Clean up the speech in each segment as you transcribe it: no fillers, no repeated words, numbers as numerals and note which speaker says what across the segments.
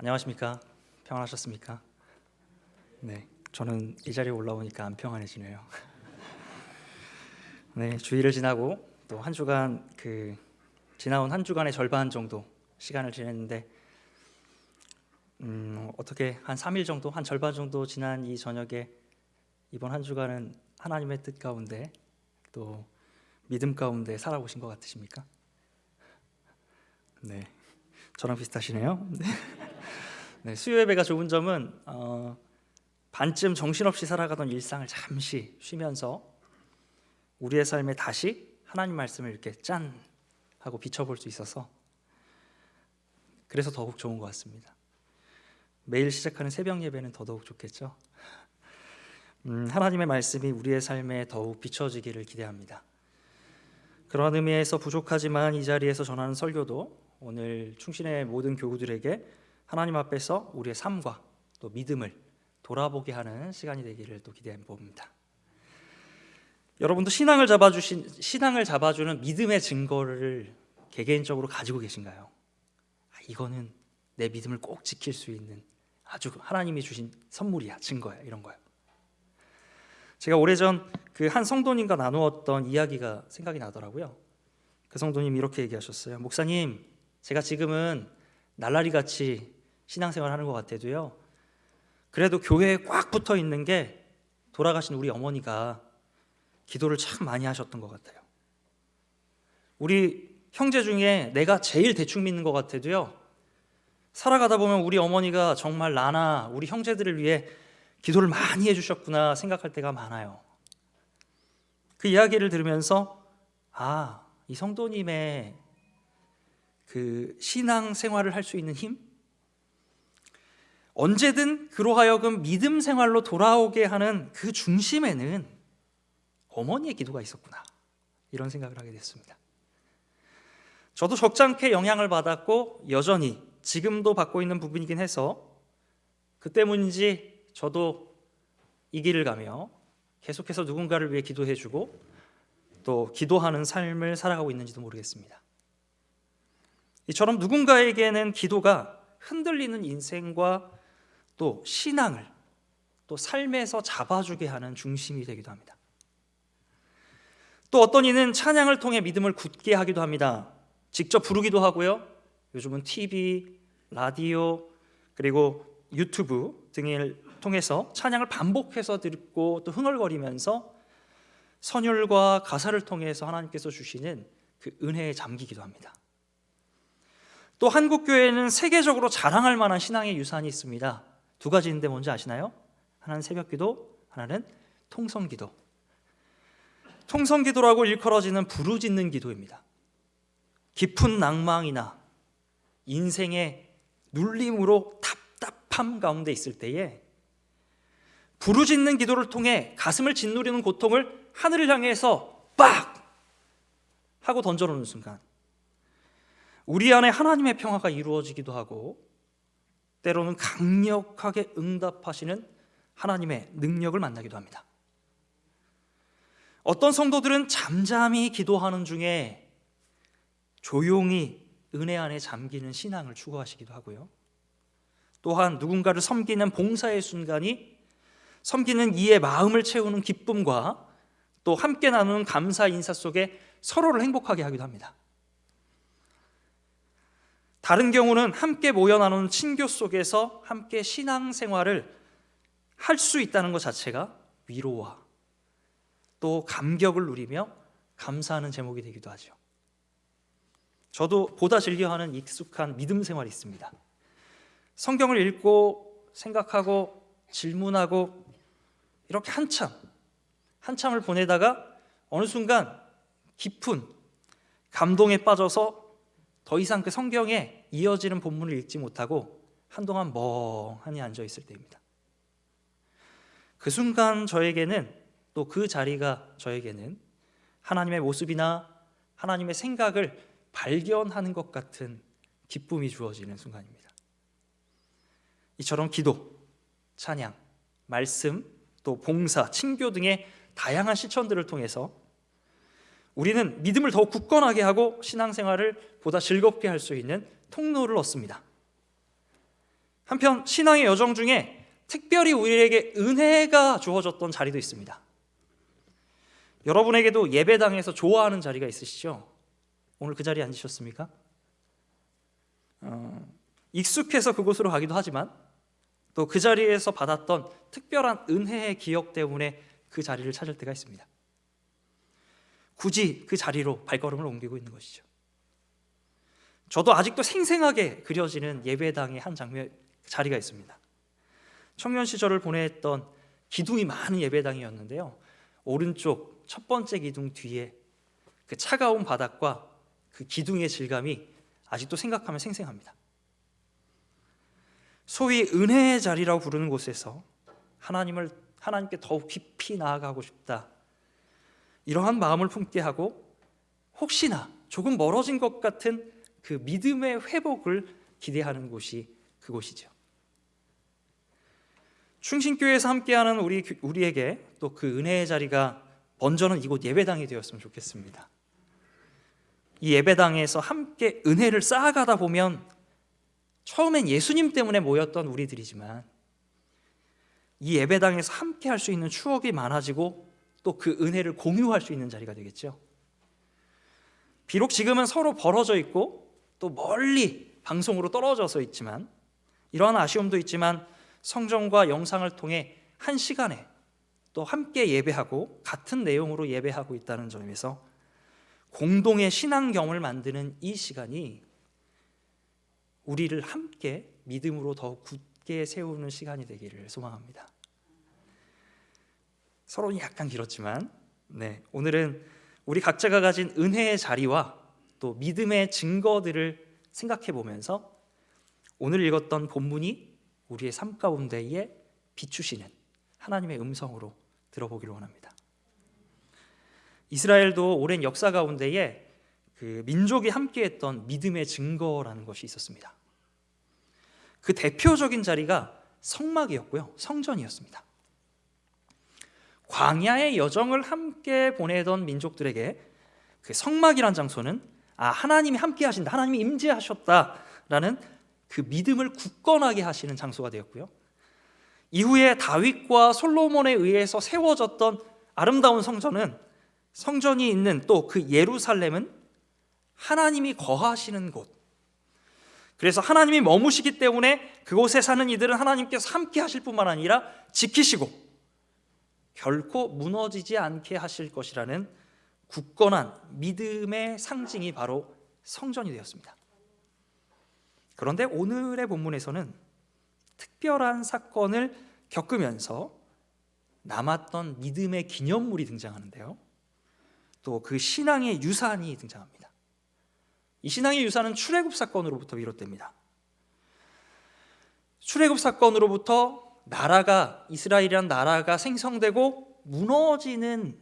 Speaker 1: 안녕하십니까? 평안하셨습니까? 네, 저는 이 자리에 올라오니까 안 평안해지네요. 네, 주일을 지나고 또 한 주간 지나온 한 주간의 절반 정도 시간을 지냈는데 어떻게 한 3일 정도, 한 절반 정도 지난 이 저녁에 이번 한 주간은 하나님의 뜻 가운데 또 믿음 가운데 살아오신 것 같으십니까? 네, 저랑 비슷하시네요. 네. 네, 수요 예배가 좋은 점은 반쯤 정신없이 살아가던 일상을 잠시 쉬면서 우리의 삶에 다시 하나님 말씀을 이렇게 짠 하고 비춰볼 수 있어서 그래서 더욱 좋은 것 같습니다. 매일 시작하는 새벽 예배는 더더욱 좋겠죠. 하나님의 말씀이 우리의 삶에 더욱 비춰지기를 기대합니다. 그런 의미에서 부족하지만 이 자리에서 전하는 설교도 오늘 충신의 모든 교우들에게 하나님 앞에서 우리의 삶과 또 믿음을 돌아보게 하는 시간이 되기를 또 기대해 봅니다. 여러분도 신앙을 잡아주는 믿음의 증거를 개개인적으로 가지고 계신가요? 이거는 내 믿음을 꼭 지킬 수 있는 아주 하나님이 주신 선물이야, 증거야, 이런 거요. 제가 오래전 한 성도님과 나누었던 이야기가 생각이 나더라고요. 그 성도님이 이렇게 얘기하셨어요. 목사님, 제가 지금은 날라리같이 신앙생활 하는 것 같아도요, 그래도 교회에 꽉 붙어 있는 게 돌아가신 우리 어머니가 기도를 참 많이 하셨던 것 같아요. 우리 형제 중에 내가 제일 대충 믿는 것 같아도요, 살아가다 보면 우리 어머니가 정말 나나 우리 형제들을 위해 기도를 많이 해주셨구나 생각할 때가 많아요. 그 이야기를 들으면서 이 성도님의 그 신앙생활을 할 수 있는 힘? 언제든 그로 하여금 믿음 생활로 돌아오게 하는 그 중심에는 어머니의 기도가 있었구나, 이런 생각을 하게 됐습니다. 저도 적잖게 영향을 받았고 여전히 지금도 받고 있는 부분이긴 해서 그 때문인지 저도 이 길을 가며 계속해서 누군가를 위해 기도해주고 또 기도하는 삶을 살아가고 있는지도 모르겠습니다. 이처럼 누군가에게는 기도가 흔들리는 인생과 또 신앙을 또 삶에서 잡아주게 하는 중심이 되기도 합니다. 또 어떤 이는 찬양을 통해 믿음을 굳게 하기도 합니다. 직접 부르기도 하고요, 요즘은 TV, 라디오 그리고 유튜브 등을 통해서 찬양을 반복해서 듣고 또 흥얼거리면서 선율과 가사를 통해서 하나님께서 주시는 그 은혜에 잠기기도 합니다. 또 한국 교회에는 세계적으로 자랑할 만한 신앙의 유산이 있습니다. 두 가지인데 뭔지 아시나요? 하나는 새벽기도, 하나는 통성기도. 통성기도라고 일컬어지는 부르짖는 기도입니다. 깊은 낭망이나 인생의 눌림으로 답답함 가운데 있을 때에 부르짖는 기도를 통해 가슴을 짓누르는 고통을 하늘을 향해서 빡! 하고 던져놓는 순간 우리 안에 하나님의 평화가 이루어지기도 하고 때로는 강력하게 응답하시는 하나님의 능력을 만나기도 합니다. 어떤 성도들은 잠잠히 기도하는 중에 조용히 은혜 안에 잠기는 신앙을 추구하시기도 하고요, 또한 누군가를 섬기는 봉사의 순간이 섬기는 이의 마음을 채우는 기쁨과 또 함께 나누는 감사 인사 속에 서로를 행복하게 하기도 합니다. 다른 경우는 함께 모여 나누는 친교 속에서 함께 신앙생활을 할 수 있다는 것 자체가 위로와 또 감격을 누리며 감사하는 제목이 되기도 하죠. 저도 보다 즐겨하는 익숙한 믿음 생활이 있습니다. 성경을 읽고 생각하고 질문하고 이렇게 한참을 보내다가 어느 순간 깊은 감동에 빠져서 더 이상 그 성경에 이어지는 본문을 읽지 못하고 한동안 멍하니 앉아 있을 때입니다. 그 순간 저에게는 또 그 자리가 저에게는 하나님의 모습이나 하나님의 생각을 발견하는 것 같은 기쁨이 주어지는 순간입니다. 이처럼 기도, 찬양, 말씀, 또 봉사, 친교 등의 다양한 실천들을 통해서 우리는 믿음을 더욱 굳건하게 하고 신앙생활을 보다 즐겁게 할 수 있는 통로를 얻습니다. 한편 신앙의 여정 중에 특별히 우리에게 은혜가 주어졌던 자리도 있습니다. 여러분에게도 예배당에서 좋아하는 자리가 있으시죠? 오늘 그 자리에 앉으셨습니까? 익숙해서 그곳으로 가기도 하지만 또 그 자리에서 받았던 특별한 은혜의 기억 때문에 그 자리를 찾을 때가 있습니다. 굳이 그 자리로 발걸음을 옮기고 있는 것이죠. 저도 아직도 생생하게 그려지는 예배당의 한 자리가 있습니다. 청년 시절을 보냈던 기둥이 많은 예배당이었는데요, 오른쪽 첫 번째 기둥 뒤에 그 차가운 바닥과 그 기둥의 질감이 아직도 생각하면 생생합니다. 소위 은혜의 자리라고 부르는 곳에서 하나님께 더욱 깊이 나아가고 싶다, 이러한 마음을 품게 하고 혹시나 조금 멀어진 것 같은 그 믿음의 회복을 기대하는 곳이 그곳이죠. 충신교회에서 함께하는 우리에게 또 그 은혜의 자리가 먼저는 이곳 예배당이 되었으면 좋겠습니다. 이 예배당에서 함께 은혜를 쌓아가다 보면 처음엔 예수님 때문에 모였던 우리들이지만 이 예배당에서 함께 할 수 있는 추억이 많아지고 또 그 은혜를 공유할 수 있는 자리가 되겠죠. 비록 지금은 서로 벌어져 있고 또 멀리 방송으로 떨어져서 있지만, 이러한 아쉬움도 있지만 성전과 영상을 통해 한 시간에 또 함께 예배하고 같은 내용으로 예배하고 있다는 점에서 공동의 신앙경험을 만드는 이 시간이 우리를 함께 믿음으로 더욱 굳게 세우는 시간이 되기를 소망합니다. 서론이 약간 길었지만 오늘은 우리 각자가 가진 은혜의 자리와 또 믿음의 증거들을 생각해 보면서 오늘 읽었던 본문이 우리의 삶 가운데에 비추시는 하나님의 음성으로 들어보기를 원합니다. 이스라엘도 오랜 역사 가운데에 그 민족이 함께했던 믿음의 증거라는 것이 있었습니다. 그 대표적인 자리가 성막이었고요, 성전이었습니다. 광야의 여정을 함께 보내던 민족들에게 그 성막이란 장소는 하나님이 함께 하신다, 하나님이 임재하셨다라는 그 믿음을 굳건하게 하시는 장소가 되었고요, 이후에 다윗과 솔로몬에 의해서 세워졌던 아름다운 성전이 있는 또 그 예루살렘은 하나님이 거하시는 곳, 그래서 하나님이 머무시기 때문에 그곳에 사는 이들은 하나님께서 함께 하실 뿐만 아니라 지키시고 결코 무너지지 않게 하실 것이라는 굳건한 믿음의 상징이 바로 성전이 되었습니다. 그런데 오늘의 본문에서는 특별한 사건을 겪으면서 남았던 믿음의 기념물이 등장하는데요, 또 그 신앙의 유산이 등장합니다. 이 신앙의 유산은 출애굽 사건으로부터 비롯됩니다. 출애굽 사건으로부터 이스라엘이라는 나라가 생성되고 무너지는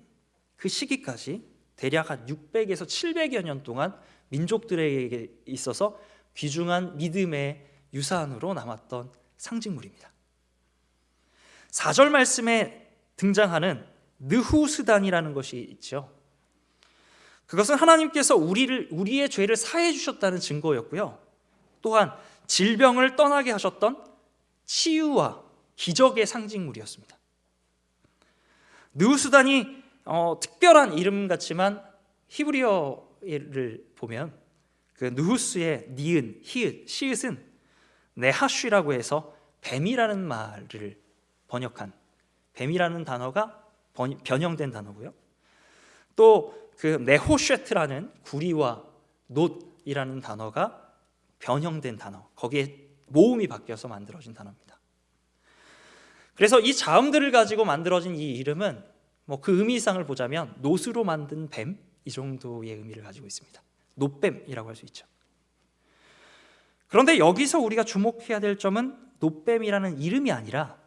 Speaker 1: 그 시기까지 대략 한 600에서 700여 년 동안 민족들에게 있어서 귀중한 믿음의 유산으로 남았던 상징물입니다. 4절 말씀에 등장하는 느후스단이라는 것이 있죠. 그것은 하나님께서 우리의 죄를 사해 주셨다는 증거였고요, 또한 질병을 떠나게 하셨던 치유와 기적의 상징물이었습니다. 느후스단이 특별한 이름 같지만 히브리어를 보면 그 느후스의 니은, 히읗, 시읒은 네하쉬라고 해서 뱀이라는 말을 번역한, 뱀이라는 단어가 변형된 단어고요, 또 그 네호쉐트라는 구리와 놋이라는 단어가 변형된 단어, 거기에 모음이 바뀌어서 만들어진 단어입니다. 그래서 이 자음들을 가지고 만들어진 이 이름은 그 의미상을 보자면 놋으로 만든 뱀, 이 정도의 의미를 가지고 있습니다. 놋뱀이라고 할 수 있죠. 그런데 여기서 우리가 주목해야 될 점은 놋뱀이라는 이름이 아니라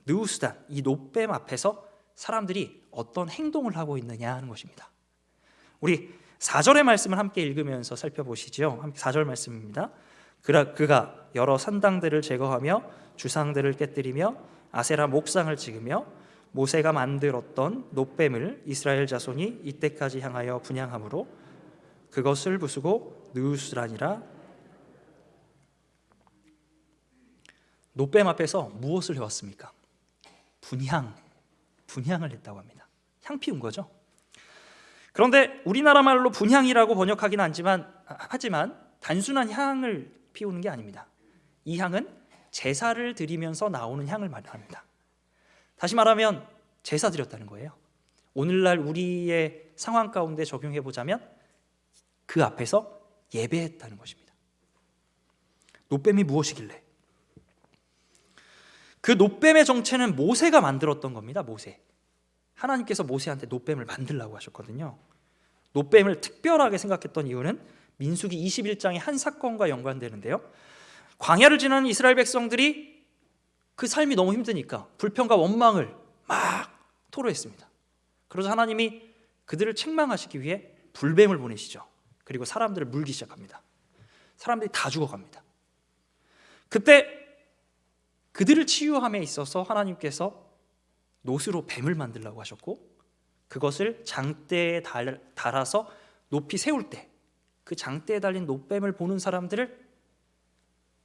Speaker 1: 느후스단, 이 놋뱀 앞에서 사람들이 어떤 행동을 하고 있느냐 하는 것입니다. 우리 4절의 말씀을 함께 읽으면서 살펴보시죠. 4절 말씀입니다. 그가 여러 산당들을 제거하며 주상들을 깨뜨리며 아세라 목상을 찍으며 모세가 만들었던 놋뱀을 이스라엘 자손이 이때까지 향하여 분향함으로 그것을 부수고 느후스단이라 노뱀 앞에서 무엇을 해왔습니까? 분향을 했다고 합니다. 향 피운 거죠. 그런데 우리나라 말로 분향이라고 번역하긴 하지만 단순한 향을 피우는 게 아닙니다. 이 향은 제사를 드리면서 나오는 향을 말합니다. 다시 말하면 제사 드렸다는 거예요. 오늘날 우리의 상황 가운데 적용해 보자면 그 앞에서 예배했다는 것입니다. 노뱀이 무엇이길래? 그 노뱀의 정체는 모세가 만들었던 겁니다. 모세. 하나님께서 모세한테 노뱀을 만들라고 하셨거든요. 노뱀을 특별하게 생각했던 이유는 민수기 21장의 한 사건과 연관되는데요. 광야를 지나는 이스라엘 백성들이 그 삶이 너무 힘드니까 불평과 원망을 막 토로했습니다. 그래서 하나님이 그들을 책망하시기 위해 불뱀을 보내시죠. 그리고 사람들을 물기 시작합니다. 사람들이 다 죽어갑니다. 그때 그들을 치유함에 있어서 하나님께서 놋으로 뱀을 만들라고 하셨고, 그것을 장대에 달아서 높이 세울 때 그 장대에 달린 놋뱀을 보는 사람들을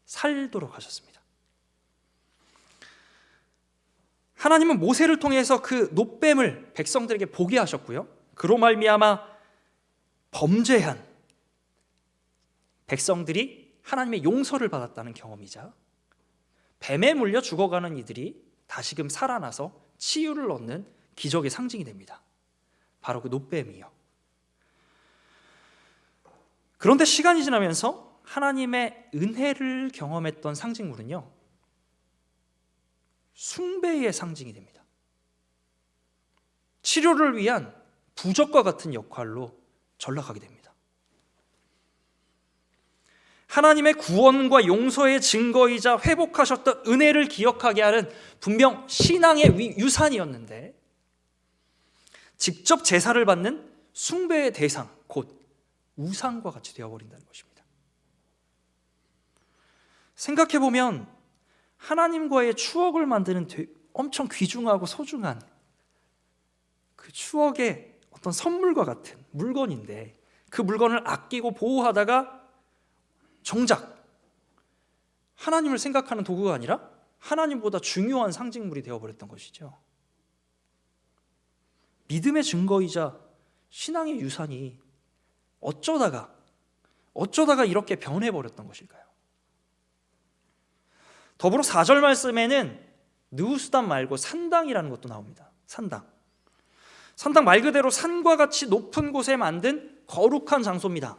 Speaker 1: 살도록 하셨습니다. 하나님은 모세를 통해서 그 놋뱀을 백성들에게 보게 하셨고요, 그로 말미암아 범죄한 백성들이 하나님의 용서를 받았다는 경험이자 뱀에 물려 죽어가는 이들이 다시금 살아나서 치유를 얻는 기적의 상징이 됩니다. 바로 그 놋뱀이요. 그런데 시간이 지나면서 하나님의 은혜를 경험했던 상징물은요, 숭배의 상징이 됩니다. 치료를 위한 부적과 같은 역할로 전락하게 됩니다. 하나님의 구원과 용서의 증거이자 회복하셨던 은혜를 기억하게 하는 분명 신앙의 유산이었는데, 직접 제사를 받는 숭배의 대상, 곧 우상과 같이 되어버린다는 것입니다. 생각해보면 하나님과의 추억을 만드는 엄청 귀중하고 소중한 그 추억의 어떤 선물과 같은 물건인데, 그 물건을 아끼고 보호하다가 정작 하나님을 생각하는 도구가 아니라 하나님보다 중요한 상징물이 되어버렸던 것이죠. 믿음의 증거이자 신앙의 유산이 어쩌다가 이렇게 변해버렸던 것일까요? 더불어 4절 말씀에는 느우스단 말고 산당이라는 것도 나옵니다. 산당 말 그대로 산과 같이 높은 곳에 만든 거룩한 장소입니다.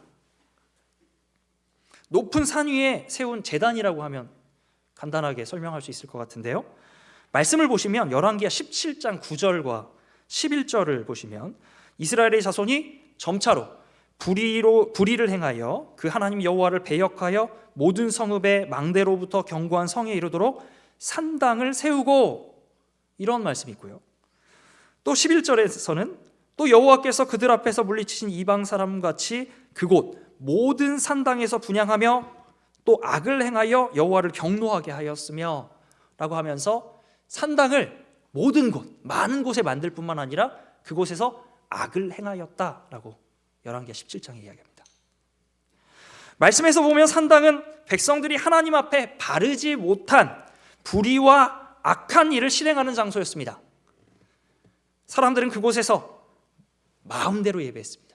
Speaker 1: 높은 산 위에 세운 제단이라고 하면 간단하게 설명할 수 있을 것 같은데요, 말씀을 보시면 열왕기하 17장 9절과 11절을 보시면 이스라엘의 자손이 점차로 불의를 행하여 그 하나님 여호와를 배역하여 모든 성읍의 망대로부터 견고한 성에 이르도록 산당을 세우고, 이런 말씀이 있고요, 또 11절에서는 또 여호와께서 그들 앞에서 물리치신 이방 사람같이 그곳 모든 산당에서 분향하며 또 악을 행하여 여호와를 경노하게 하였으며 라고 하면서 산당을 모든 곳, 많은 곳에 만들 뿐만 아니라 그곳에서 악을 행하였다라고 열왕기하 17장에 이야기합니다. 말씀에서 보면 산당은 백성들이 하나님 앞에 바르지 못한 불의와 악한 일을 실행하는 장소였습니다. 사람들은 그곳에서 마음대로 예배했습니다.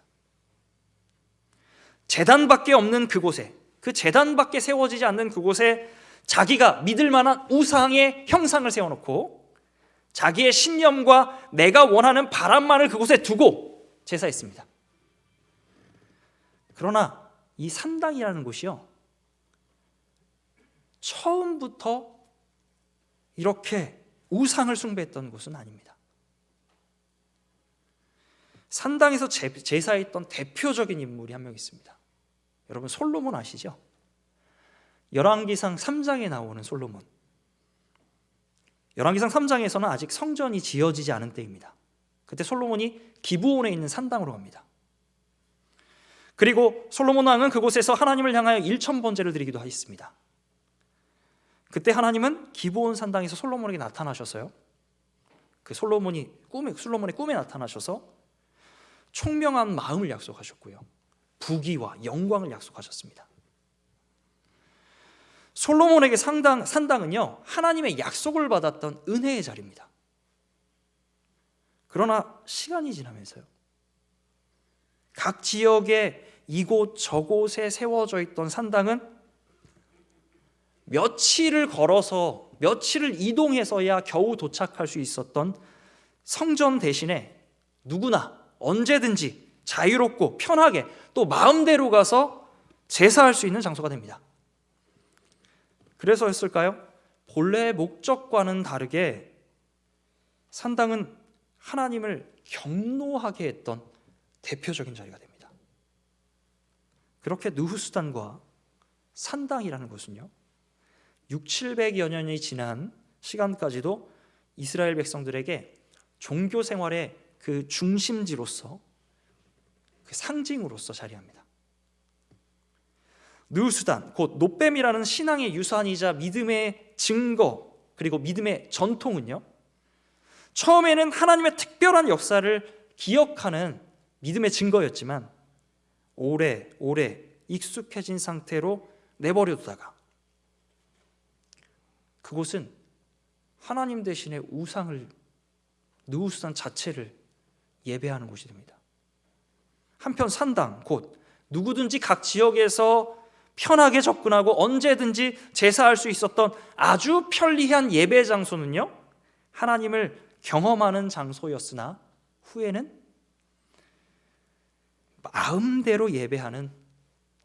Speaker 1: 제단밖에 없는 그곳에, 그 제단밖에 세워지지 않는 그곳에 자기가 믿을 만한 우상의 형상을 세워놓고 자기의 신념과 내가 원하는 바람만을 그곳에 두고 제사했습니다. 그러나 이 산당이라는 곳이요, 처음부터 이렇게 우상을 숭배했던 곳은 아닙니다. 산당에서 제사했던 대표적인 인물이 한 명 있습니다. 여러분, 솔로몬 아시죠? 열왕기상 3장에 나오는 솔로몬. 열왕기상 3장에서는 아직 성전이 지어지지 않은 때입니다. 그때 솔로몬이 기브온에 있는 산당으로 갑니다. 그리고 솔로몬 왕은 그곳에서 하나님을 향하여 1000번제를 드리기도 했습니다. 그때 하나님은 기브온 산당에서 솔로몬에게 나타나셔서요, 그 솔로몬의 꿈에 나타나셔서 총명한 마음을 약속하셨고요, 부귀와 영광을 약속하셨습니다. 솔로몬에게 산당은요, 하나님의 약속을 받았던 은혜의 자리입니다. 그러나 시간이 지나면서요, 각 지역의 이곳 저곳에 세워져 있던 산당은 며칠을 걸어서, 며칠을 이동해서야 겨우 도착할 수 있었던 성전 대신에 누구나 언제든지 자유롭고 편하게 또 마음대로 가서 제사할 수 있는 장소가 됩니다. 그래서였을까요? 본래의 목적과는 다르게 산당은 하나님을 경노하게 했던 대표적인 자리가 됩니다. 그렇게 느후스단과 산당이라는 것은요, 600~700여 년이 지난 시간까지도 이스라엘 백성들에게 종교 생활의 그 중심지로서, 그 상징으로서 자리합니다. 느후스단, 곧 놋뱀이라는 신앙의 유산이자 믿음의 증거, 그리고 믿음의 전통은요, 처음에는 하나님의 특별한 역사를 기억하는 믿음의 증거였지만 오래 익숙해진 상태로 내버려두다가 그곳은 하나님 대신에 우상을, 느후스단 자체를 예배하는 곳이 됩니다. 한편 산당, 곧 누구든지 각 지역에서 편하게 접근하고 언제든지 제사할 수 있었던 아주 편리한 예배 장소는요, 하나님을 경험하는 장소였으나 후에는 마음대로 예배하는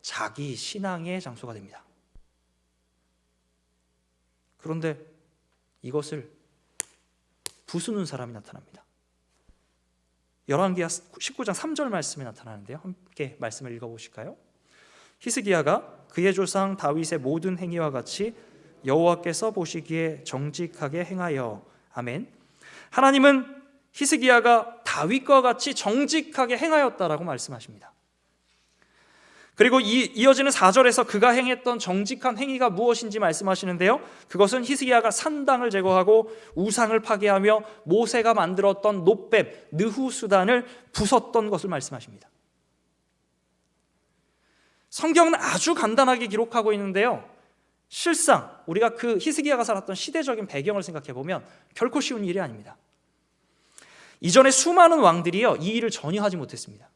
Speaker 1: 자기 신앙의 장소가 됩니다. 그런데 이것을 부수는 사람이 나타납니다. 열왕기하 19장 3절 말씀에 나타나는데요, 함께 말씀을 읽어보실까요? 히스기야가 그의 조상 다윗의 모든 행위와 같이 여호와께서 보시기에 정직하게 행하여. 아멘. 하나님은 히스기야가 다윗과 같이 정직하게 행하였다라고 말씀하십니다. 그리고 이어지는 4절에서 그가 행했던 정직한 행위가 무엇인지 말씀하시는데요, 그것은 히스기야가 산당을 제거하고 우상을 파괴하며 모세가 만들었던 놋뱀 느후스단을 부쉈던 것을 말씀하십니다. 성경은 아주 간단하게 기록하고 있는데요, 실상 우리가 그 히스기야가 살았던 시대적인 배경을 생각해 보면 결코 쉬운 일이 아닙니다. 이전에 수많은 왕들이요, 이 일을 전혀 하지 못했습니다.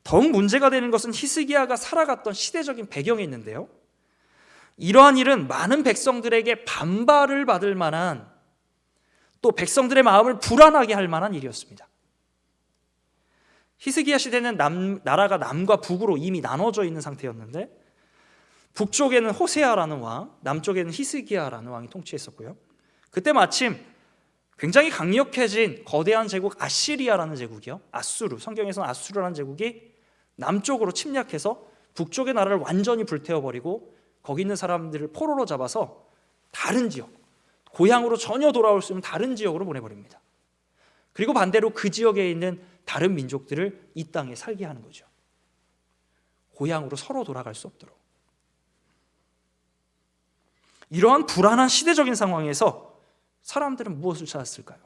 Speaker 1: 더욱 문제가 되는 것은 히스기야가 살아갔던 시대적인 배경에 있는데요, 이러한 일은 많은 백성들에게 반발을 받을 만한, 또 백성들의 마음을 불안하게 할 만한 일이었습니다. 히스기야 시대는 나라가 남과 북으로 이미 나눠져 있는 상태였는데, 북쪽에는 호세아라는 왕, 남쪽에는 히스기야라는 왕이 통치했었고요, 그때 마침 굉장히 강력해진 거대한 제국 아시리아라는 제국이요, 아수르, 성경에서는 아수르라는 제국이 남쪽으로 침략해서 북쪽의 나라를 완전히 불태워버리고 거기 있는 사람들을 포로로 잡아서 다른 지역, 고향으로 전혀 돌아올 수 없는 다른 지역으로 보내버립니다. 그리고 반대로 그 지역에 있는 다른 민족들을 이 땅에 살게 하는 거죠. 고향으로 서로 돌아갈 수 없도록. 이러한 불안한 시대적인 상황에서 사람들은 무엇을 찾았을까요?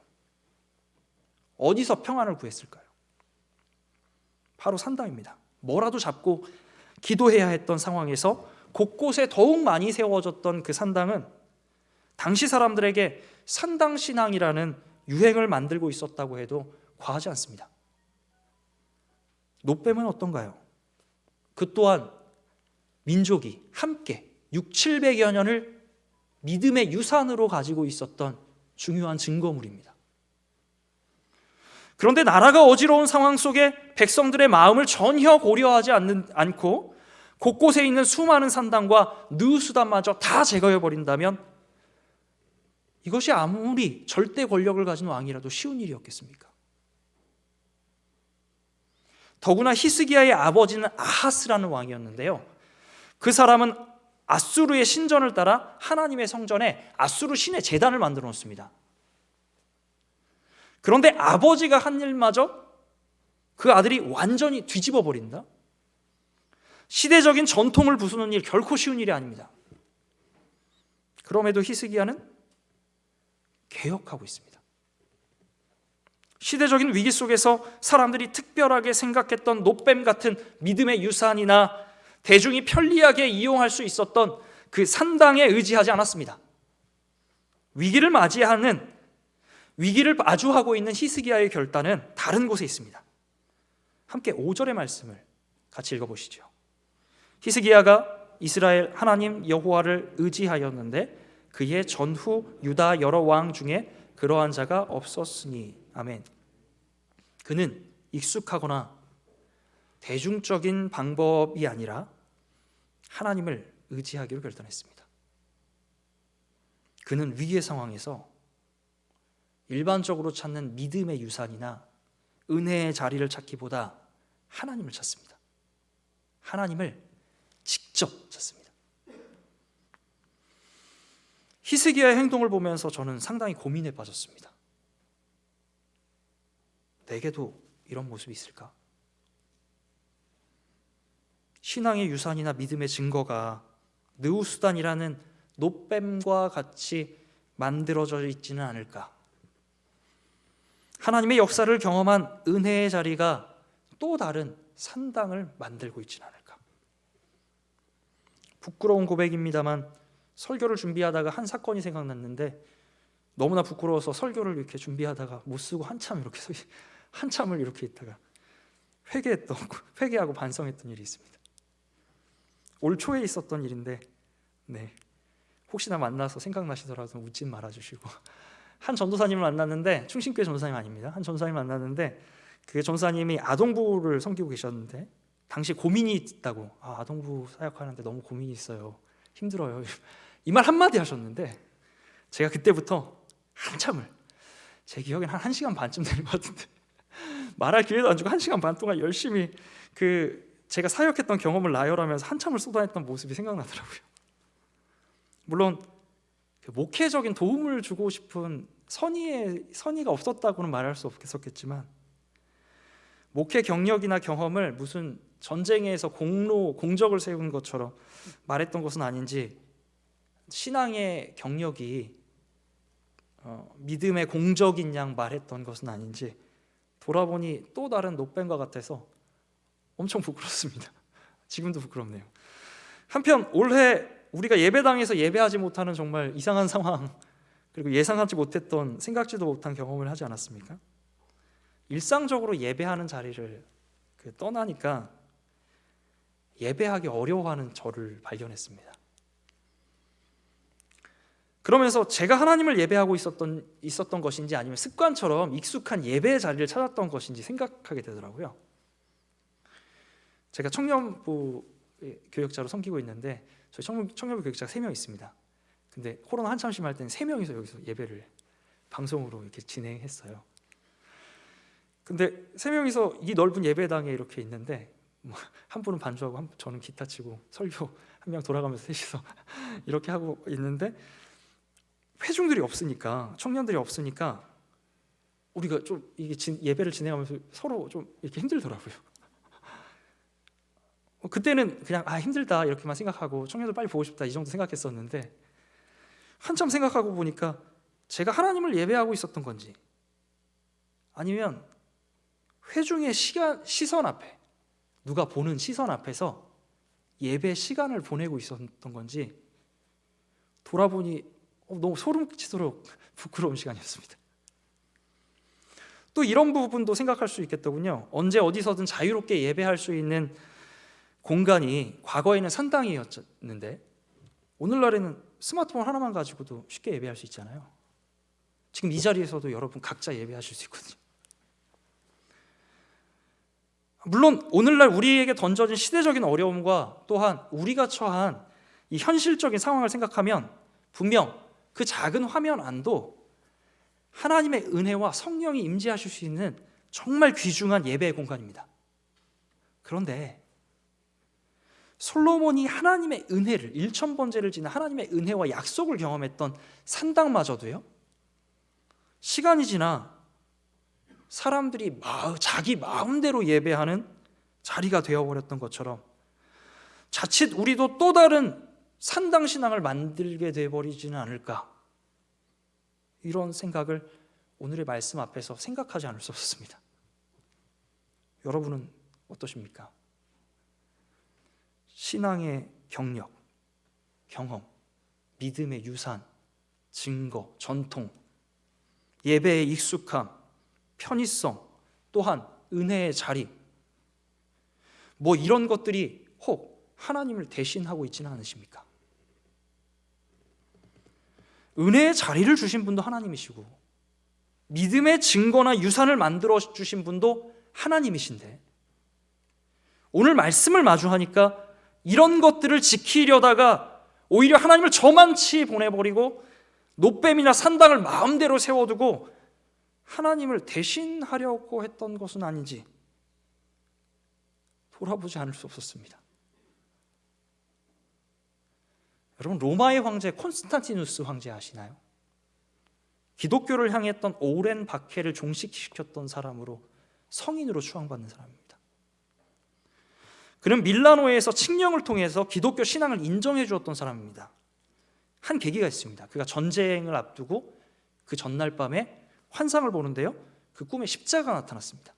Speaker 1: 어디서 평안을 구했을까요? 바로 산당입니다. 뭐라도 잡고 기도해야 했던 상황에서 곳곳에 더욱 많이 세워졌던 그 산당은 당시 사람들에게 산당신앙이라는 유행을 만들고 있었다고 해도 과하지 않습니다. 놋뱀은 어떤가요? 그 또한 민족이 함께 600~700여 년을 믿음의 유산으로 가지고 있었던 중요한 증거물입니다. 그런데 나라가 어지러운 상황 속에 백성들의 마음을 전혀 고려하지 않고 곳곳에 있는 수많은 산당과 느후스단마저 다 제거해버린다면 이것이 아무리 절대 권력을 가진 왕이라도 쉬운 일이었겠습니까? 더구나 히스기야의 아버지는 아하스라는 왕이었는데요, 그 사람은 아수르의 신전을 따라 하나님의 성전에 아수르 신의 제단을 만들어 놓습니다. 그런데 아버지가 한 일마저 그 아들이 완전히 뒤집어 버린다? 시대적인 전통을 부수는 일 결코 쉬운 일이 아닙니다. 그럼에도 히스기야는 개혁하고 있습니다. 시대적인 위기 속에서 사람들이 특별하게 생각했던 놋뱀 같은 믿음의 유산이나 대중이 편리하게 이용할 수 있었던 그 산당에 의지하지 않았습니다. 위기를 마주하고 있는 히스기야의 결단은 다른 곳에 있습니다. 함께 5절의 말씀을 같이 읽어보시죠. 히스기야가 이스라엘 하나님 여호와를 의지하였는데 그의 전후 유다 여러 왕 중에 그러한 자가 없었으니. 아멘. 그는 익숙하거나 대중적인 방법이 아니라 하나님을 의지하기로 결단했습니다. 그는 위기의 상황에서 일반적으로 찾는 믿음의 유산이나 은혜의 자리를 찾기보다 하나님을 찾습니다. 하나님을 직접 찾습니다. 히스기야의 행동을 보면서 저는 상당히 고민에 빠졌습니다. 내게도 이런 모습이 있을까? 신앙의 유산이나 믿음의 증거가 느우수단이라는 노뱀과 같이 만들어져 있지는 않을까? 하나님의 역사를 경험한 은혜의 자리가 또 다른 산당을 만들고 있지는 않을까? 부끄러운 고백입니다만 설교를 준비하다가 한 사건이 생각났는데 너무나 부끄러워서 설교를 이렇게 준비하다가 못 쓰고 한참을 이렇게 있다가 회개하고 반성했던 일이 있습니다. 올 초에 있었던 일인데 혹시나 만나서 생각나시더라도 웃지 말아주시고, 한 전도사님을 만났는데, 충신교회 전도사님 아닙니다. 한 전도사님 만났는데 그 전도사님이 아동부를 섬기고 계셨는데 당시 고민이 있다고, 아동부 사역하는데 너무 고민이 있어요, 힘들어요, 이 말 한마디 하셨는데 제가 그때부터 한참을, 제 기억엔 한 1시간 반쯤 되는 것 같은데 말할 기회도 안 주고 1시간 반 동안 열심히 제가 사역했던 경험을 나열하면서 한참을 쏟아냈던 모습이 생각나더라고요. 물론 목회적인 도움을 주고 싶은 선의가 없었다고는 말할 수 없겠지만, 목회 경력이나 경험을 무슨 전쟁에서 공적을 세운 것처럼 말했던 것은 아닌지, 신앙의 경력이 믿음의 공적인 양 말했던 것은 아닌지 돌아보니 또 다른 노뱀과 같아서 엄청 부끄럽습니다. 지금도 부끄럽네요. 한편 올해 우리가 예배당에서 예배하지 못하는 정말 이상한 상황, 그리고 예상하지 못했던, 생각지도 못한 경험을 하지 않았습니까? 일상적으로 예배하는 자리를 떠나니까 예배하기 어려워하는 저를 발견했습니다. 그러면서 제가 하나님을 예배하고 있었던 것인지 아니면 습관처럼 익숙한 예배의 자리를 찾았던 것인지 생각하게 되더라고요. 제가 청년부 교역자로 섬기고 있는데 저희 청년부 교역자가 3명 있습니다. 근데 코로나 한참 심할 때는 3명이서 여기서 예배를 방송으로 이렇게 진행했어요. 근데 3명이서 이 넓은 예배당에 이렇게 있는데 한 분은 반주하고 저는 기타 치고 설교 한 명 돌아가면서 셋이서 이렇게 하고 있는데, 회중들이 없으니까, 청년들이 없으니까 우리가 좀 이게 예배를 진행하면서 서로 좀 이렇게 힘들더라고요. 그때는 그냥 힘들다 이렇게만 생각하고 청년들 빨리 보고 싶다 이 정도 생각했었는데, 한참 생각하고 보니까 제가 하나님을 예배하고 있었던 건지, 아니면 회중의 시선 앞에, 누가 보는 시선 앞에서 예배 시간을 보내고 있었던 건지 돌아보니 너무 소름 끼치도록 부끄러운 시간이었습니다. 또 이런 부분도 생각할 수 있겠더군요. 언제 어디서든 자유롭게 예배할 수 있는 공간이 과거에는 산당이었는데 오늘날에는 스마트폰 하나만 가지고도 쉽게 예배할 수 있잖아요. 지금 이 자리에서도 여러분 각자 예배하실 수 있거든요. 물론 오늘날 우리에게 던져진 시대적인 어려움과 또한 우리가 처한 이 현실적인 상황을 생각하면 분명 그 작은 화면 안도 하나님의 은혜와 성령이 임재하실 수 있는 정말 귀중한 예배의 공간입니다. 그런데 솔로몬이 하나님의 은혜를, 1000번째를 지닌 하나님의 은혜와 약속을 경험했던 산당마저도요, 시간이 지나 사람들이 자기 마음대로 예배하는 자리가 되어버렸던 것처럼 자칫 우리도 또 다른 산당 신앙을 만들게 되어버리지는 않을까, 이런 생각을 오늘의 말씀 앞에서 생각하지 않을 수 없습니다. 여러분은 어떠십니까? 신앙의 경력, 경험, 믿음의 유산, 증거, 전통, 예배의 익숙함, 편의성, 또한 은혜의 자리, 이런 것들이 혹 하나님을 대신하고 있지는 않으십니까? 은혜의 자리를 주신 분도 하나님이시고 믿음의 증거나 유산을 만들어 주신 분도 하나님이신데, 오늘 말씀을 마주하니까 이런 것들을 지키려다가 오히려 하나님을 저만치 보내버리고 놋뱀이나 산당을 마음대로 세워두고 하나님을 대신하려고 했던 것은 아닌지 돌아보지 않을 수 없었습니다. 여러분, 로마의 황제 콘스탄티누스 황제 아시나요? 기독교를 향했던 오랜 박해를 종식시켰던 사람으로 성인으로 추앙받는 사람입니다. 그는 밀라노에서 칙령을 통해서 기독교 신앙을 인정해 주었던 사람입니다. 한 계기가 있습니다. 그가 전쟁을 앞두고 그 전날 밤에 환상을 보는데요, 그 꿈에 십자가가 나타났습니다.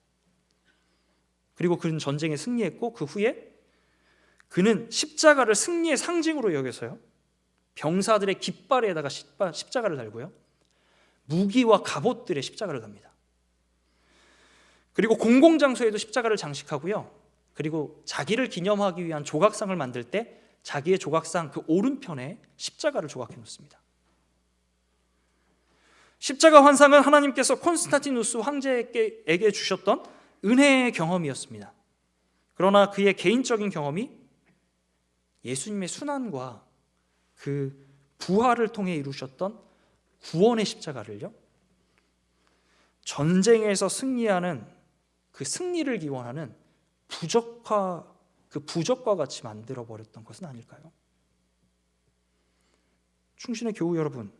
Speaker 1: 그리고 그는 전쟁에 승리했고, 그 후에 그는 십자가를 승리의 상징으로 여겨서요, 병사들의 깃발에다가 십자가를 달고요, 무기와 갑옷들에 십자가를 답니다. 그리고 공공장소에도 십자가를 장식하고요, 그리고 자기를 기념하기 위한 조각상을 만들 때 자기의 조각상 그 오른편에 십자가를 조각해 놓습니다. 십자가 환상은 하나님께서 콘스탄티누스 황제에게 주셨던 은혜의 경험이었습니다. 그러나 그의 개인적인 경험이 예수님의 순환과 그 부활을 통해 이루셨던 구원의 십자가를요, 전쟁에서 승리하는 그 승리를 기원하는 부적과 같이 만들어 버렸던 것은 아닐까요? 충신의 교우 여러분,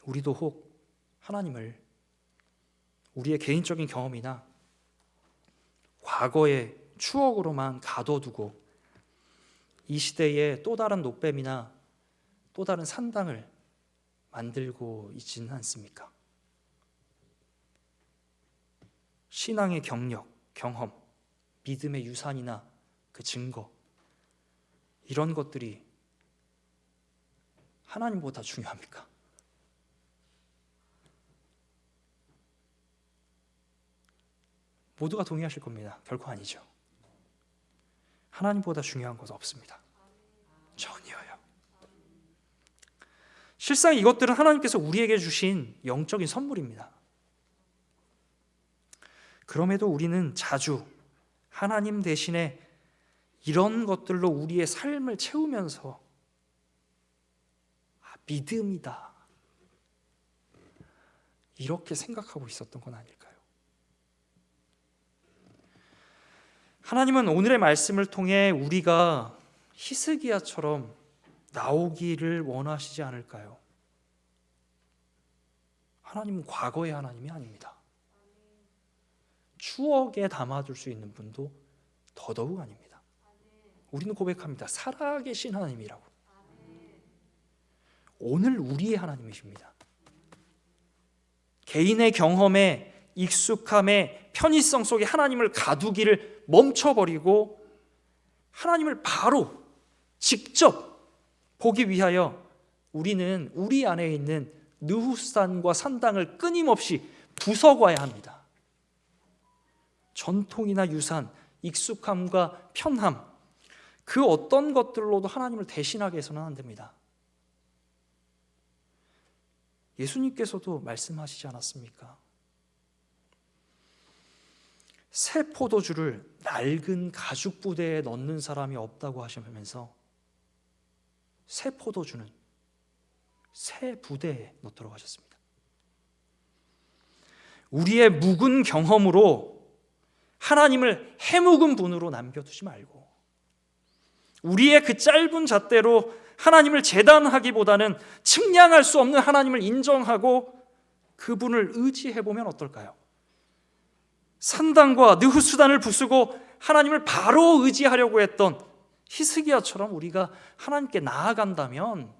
Speaker 1: 우리도 혹 하나님을 우리의 개인적인 경험이나 과거의 추억으로만 가둬두고 이 시대에 또 다른 놋뱀이나 또 다른 산당을 만들고 있지는 않습니까? 신앙의 경력, 경험, 믿음의 유산이나 그 증거, 이런 것들이 하나님보다 중요합니까? 모두가 동의하실 겁니다. 결코 아니죠. 하나님보다 중요한 것은 없습니다. 전혀요. 실상 이것들은 하나님께서 우리에게 주신 영적인 선물입니다. 그럼에도 우리는 자주 하나님 대신에 이런 것들로 우리의 삶을 채우면서 믿음이다, 이렇게 생각하고 있었던 건 아닐까요? 하나님은 오늘의 말씀을 통해 우리가 히스기야처럼 나오기를 원하시지 않을까요? 하나님은 과거의 하나님이 아닙니다. 추억에 담아둘 수 있는 분도 더더욱 아닙니다. 우리는 고백합니다. 살아계신 하나님이라고. 오늘 우리의 하나님이십니다. 개인의 경험에 익숙함에 편의성 속에 하나님을 가두기를 멈춰버리고 하나님을 바로 직접 보기 위하여 우리는 우리 안에 있는 느후산과 산당을 끊임없이 부숴가야 합니다. 전통이나 유산, 익숙함과 편함, 그 어떤 것들로도 하나님을 대신하게 해서는 안 됩니다. 예수님께서도 말씀하시지 않았습니까? 새 포도주를 낡은 가죽 부대에 넣는 사람이 없다고 하시면서 새 포도주는 새 부대에 넣도록 하셨습니다. 우리의 묵은 경험으로 하나님을 해묵은 분으로 남겨두지 말고 우리의 그 짧은 잣대로 하나님을 재단하기보다는 측량할 수 없는 하나님을 인정하고 그분을 의지해보면 어떨까요? 산당과 느후수단을 부수고 하나님을 바로 의지하려고 했던 히스기야처럼 우리가 하나님께 나아간다면,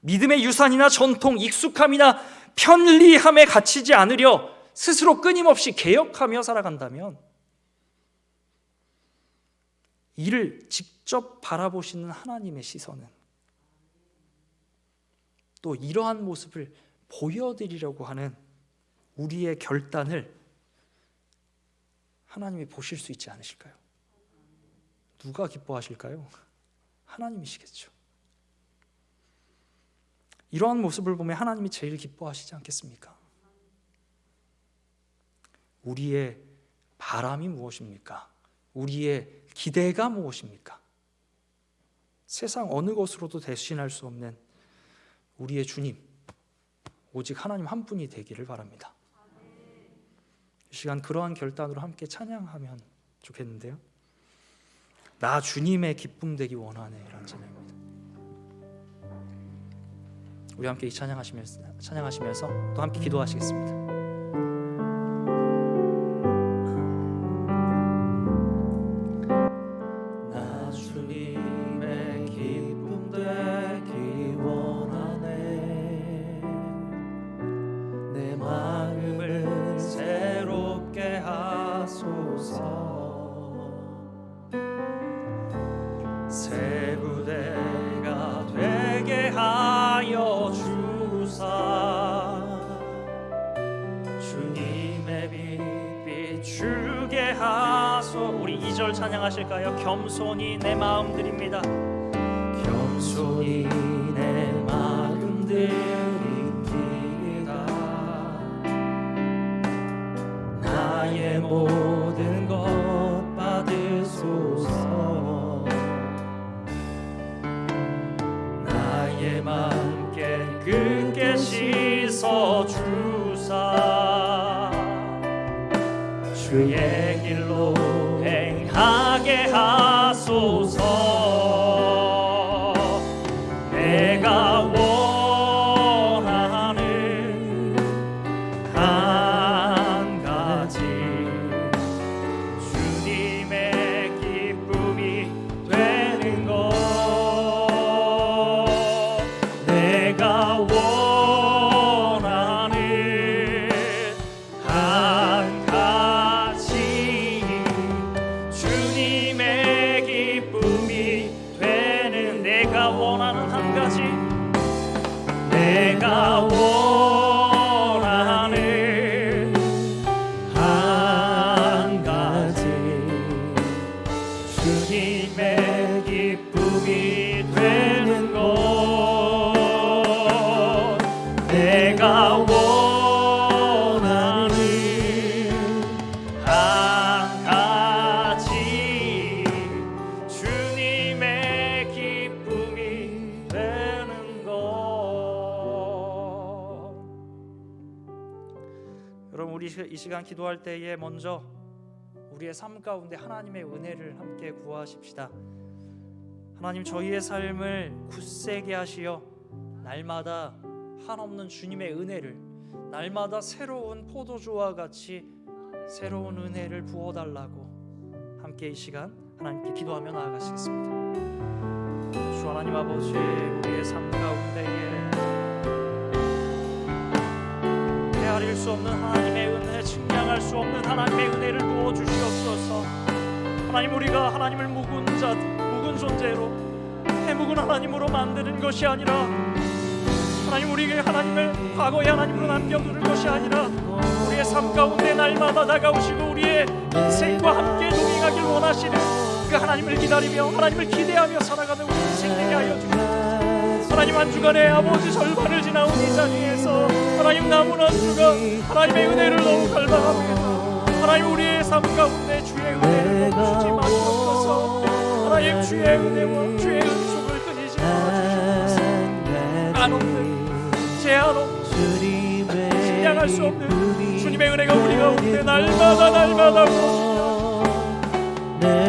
Speaker 1: 믿음의 유산이나 전통, 익숙함이나 편리함에 갇히지 않으려 스스로 끊임없이 개혁하며 살아간다면 이를 직접 바라보시는 하나님의 시선은 또 이러한 모습을 보여드리려고 하는 우리의 결단을 하나님이 보실 수 있지 않으실까요? 누가 기뻐하실까요? 하나님이시겠죠. 이러한 모습을 보면 하나님이 제일 기뻐하시지 않겠습니까? 우리의 바람이 무엇입니까? 우리의 기대가 무엇입니까? 세상 어느 것으로도 대신할 수 없는 우리의 주님, 오직 하나님 한 분이 되기를 바랍니다. 이 시간 그러한 결단으로 함께 찬양하면 좋겠는데요. 나 주님의 기쁨 되기 원하네 라는 찬양입니다. 우리 함께 이 찬양하시면서 또 함께 기도하시겠습니다.
Speaker 2: 새 부대가 되게 하여 주사 주님의 빛 비추게 하소. 우리 2절 찬양하실까요? 겸손히 내 마음 드립니다. 겸손히 내 마음 드립니다. 나의 모든 것 받으소서. 나의 마음 깨끗게 씻어 주사 주의 길로 행하게 하소서. 내가 원하는 한 가지 주님의 기쁨이 되는 것. 내가 원하는 한 가지 주님의 기쁨이 되는. 내가 원하는 한 가지. 내가 원하는 한 가지 주님의 기쁨이 되는 것. 내가 원하는 한 가지 주님의 기쁨이 되는 것.
Speaker 1: 여러분, 우리 이 시간 기도할 때에 먼저 우리의 삶 가운데 하나님의 은혜를 함께 구하십시다. 하나님, 저희의 삶을 굳세게 하시어 날마다 한없는 주님의 은혜를, 날마다 새로운 포도주와 같이 새로운 은혜를 부어달라고 함께 이 시간 하나님께 기도하며 나아가시겠습니다. 주 하나님 아버지, 우리의 삶 가운데에 헤아릴 수 없는 하나님의 은혜, 측량할 수 없는 하나님의 은혜를 부어주시옵소서. 하나님, 우리가 하나님을 묵은 존재로 해묵은 하나님으로 만드는 것이 아니라, 하나님, 우리에게 하나님을 과거의 하나님으로 남겨두는 것이 아니라 우리의 삶 가운데 날마다 다가오시고 우리의 인생과 함께 동행하길 원하시는 그 하나님을 기다리며 하나님을 기대하며 살아가는 우리 인생 되게 하여 주옵소서. 하나님, 한 주간의 아버지 절반을 지나온 이 자리에서 하나님, 남은 한 주간 하나님의 은혜를 너무 갈망합니다. 하나님, 우리의 삶 가운데 주의 은혜를 멈추지 마시옵소서. 하나님, 주의 은혜와 주의 은총을 끊이지 마시옵소서. 한없는 제한 없는 신량할 수 없는 주님의 은혜가 우리 가운데 날마다 부어지며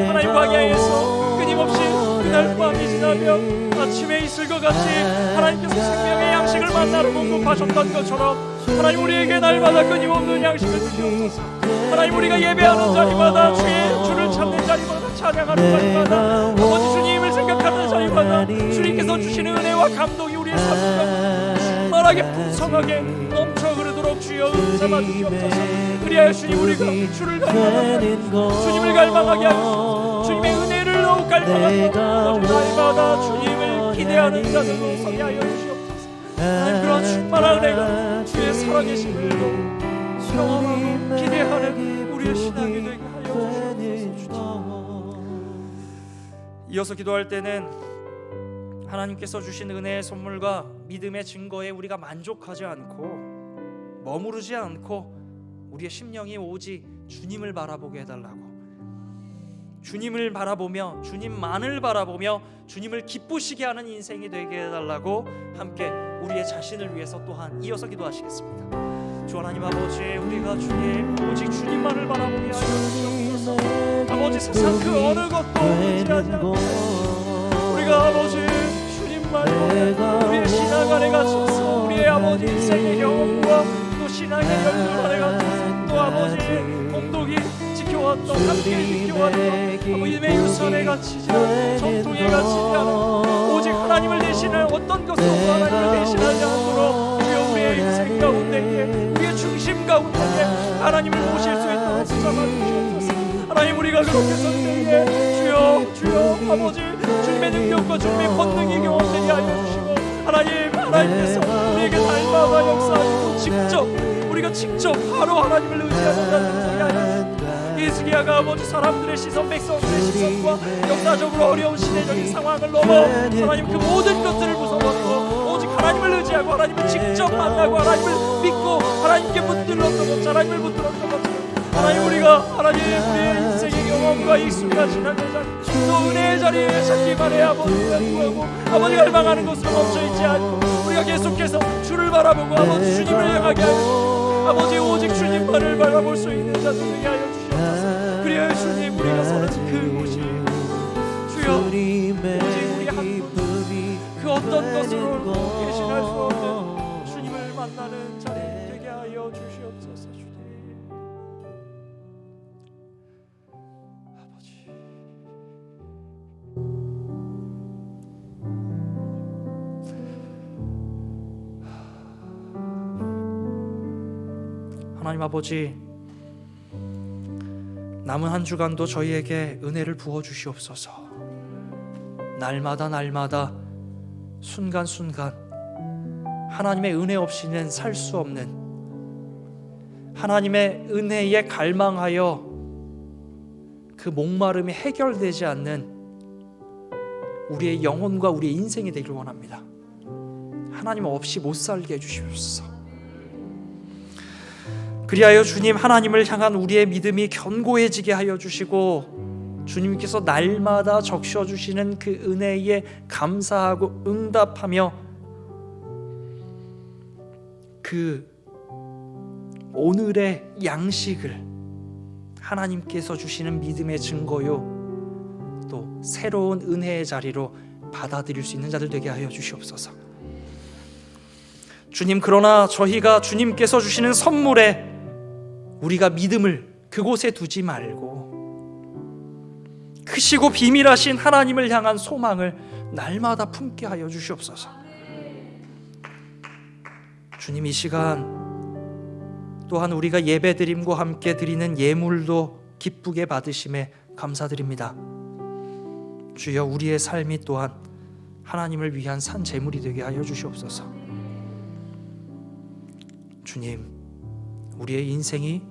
Speaker 1: 하나님, 광야에서 끊임없이 그날 밤이 지나면 아침에 있을 것 같이 하나님께서 생명의 양식을 만나러 공급하셨던 것처럼 하나님, 우리에게 날마다 끊임없는 양식을 주시옵소서. 하나님, 우리가 예배하는 자리마다 주를 찾는 자리마다 찬양하는 자리마다 아버지 주님을 생각하는 자리마다 주님께서 주시는 은혜와 감동이 우리의 삶과 충만하게 풍성하게 넘쳐 흐르도록 주여 은사만 주시옵소서. 그리하여 주님, 우리가 주를 갈망하게 주님을 갈망하게 하시옵소서. 주님의 은혜를 더욱
Speaker 2: 갈망하고 날마다 주님을 기대하는 자들로 서게 하여 주시옵소서. 하나님 그런 충만한 은혜가 주의 살아계심을 경험하고 기대하는 우리의 신앙이 되게 하여 주시옵소서.
Speaker 1: 이어서 기도할 때는 하나님께서 주신 은혜의 선물과 믿음의 증거에 우리가 만족하지 않고 머무르지 않고 우리의 심령이 오직 주님을 바라보게 해달라고, 주님을 바라보며 주님만을 바라보며 주님을 기쁘시게 하는 인생이 되게 해달라고 함께 우리의 자신을 위해서 또한 이어서 기도하시겠습니다. 주 하나님 아버지, 우리가 주님 오직 주님만을 바라보게 하여 주시옵소서. 아버지, 세상 그 어느 것도 의지하지 않고 우리가 아버지 주님만 우리의 신앙 안에 갇혀서 우리의 아버지 인생의 경험과 또 신앙의 연륜 안에 갇혀서 또 아버지 공동이 지켜왔던 함께 지켜왔던 믿음의 유산에 갇히지 않고 전통에 갇히지 않고 오직 하나님을 대신할 어떤 것으로 하나님을 대신하지 않도록 우리의 인생 가운데 우리의 중심 가운데 하나님을 모실 수 있도록 붙잡아 주시옵소서. 하나님, 우리가 그렇게 선생에 주여 아버지 주님의 능력과 주님의 권능이 경험되게 하여 주시고 하나님께서 우리에게 날마다 역사하시고 우리가 직접 바로 하나님을 의지하는 자들이 하여 주시고 히스기야가 아버지 사람들의 시선, 백성들의 시선과 역사적으로 어려운 시대적인 상황을 넘어 하나님 그 모든 것들을 무서워하고 오직 하나님을 의지하고 하나님을 직접 만나고 하나님을 믿고 하나님께 붙들었던 것, 하나님을 붙들었던 것처럼 하나님, 우리가 하나님 우리의 인생의 경험과 익숙한 신앙의 자리 또 은혜의 자리에 찾기만 해 아버지가 구하고 아버지가 갈망하는 것으로 멈춰있지 않고 우리가 계속해서 주를 바라보고 아버지 주님을 향하게 하여 아버지 오직 주님만을 바라볼 수 있는 자들 되게 하여 주시옵소서. 그리하여 주님, 우리가 서는 그곳이 주여 오직 우리 한 분이 그 어떤 것으로 계신할 수 없는 주님을 만나는 자리 되게 하여 주시옵소서. 주님 아버지, 하나님 아버지, 남은 한 주간도 저희에게 은혜를 부어 주시옵소서. 날마다 순간순간 하나님의 은혜 없이는 살 수 없는 하나님의 은혜에 갈망하여 그 목마름이 해결되지 않는 우리의 영혼과 우리의 인생이 되기를 원합니다. 하나님 없이 못 살게 해주시옵소서. 그리하여 주님, 하나님을 향한 우리의 믿음이 견고해지게 하여 주시고 주님께서 날마다 적셔주시는 그 은혜에 감사하고 응답하며 그 오늘의 양식을 하나님께서 주시는 믿음의 증거요 또 새로운 은혜의 자리로 받아들일 수 있는 자들 되게 하여 주시옵소서. 주님, 그러나 저희가 주님께서 주시는 선물에 우리가 믿음을 그곳에 두지 말고 크시고 비밀하신 하나님을 향한 소망을 날마다 품게 하여 주시옵소서. 주님, 이 시간 또한 우리가 예배드림과 함께 드리는 예물도 기쁘게 받으심에 감사드립니다. 주여, 우리의 삶이 또한 하나님을 위한 산 제물이 되게 하여 주시옵소서. 주님, 우리의 인생이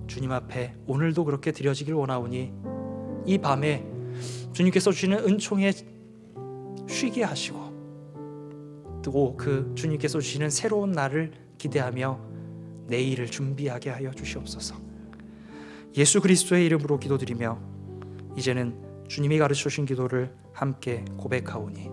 Speaker 1: 주님 앞에 오늘도 그렇게 드려지길 원하오니 이 밤에 주님께서 주시는 은총에 쉬게 하시고 또 그 주님께서 주시는 새로운 날을 기대하며 내일을 준비하게 하여 주시옵소서. 예수 그리스도의 이름으로 기도드리며 이제는 주님이 가르쳐 주신 기도를 함께 고백하오니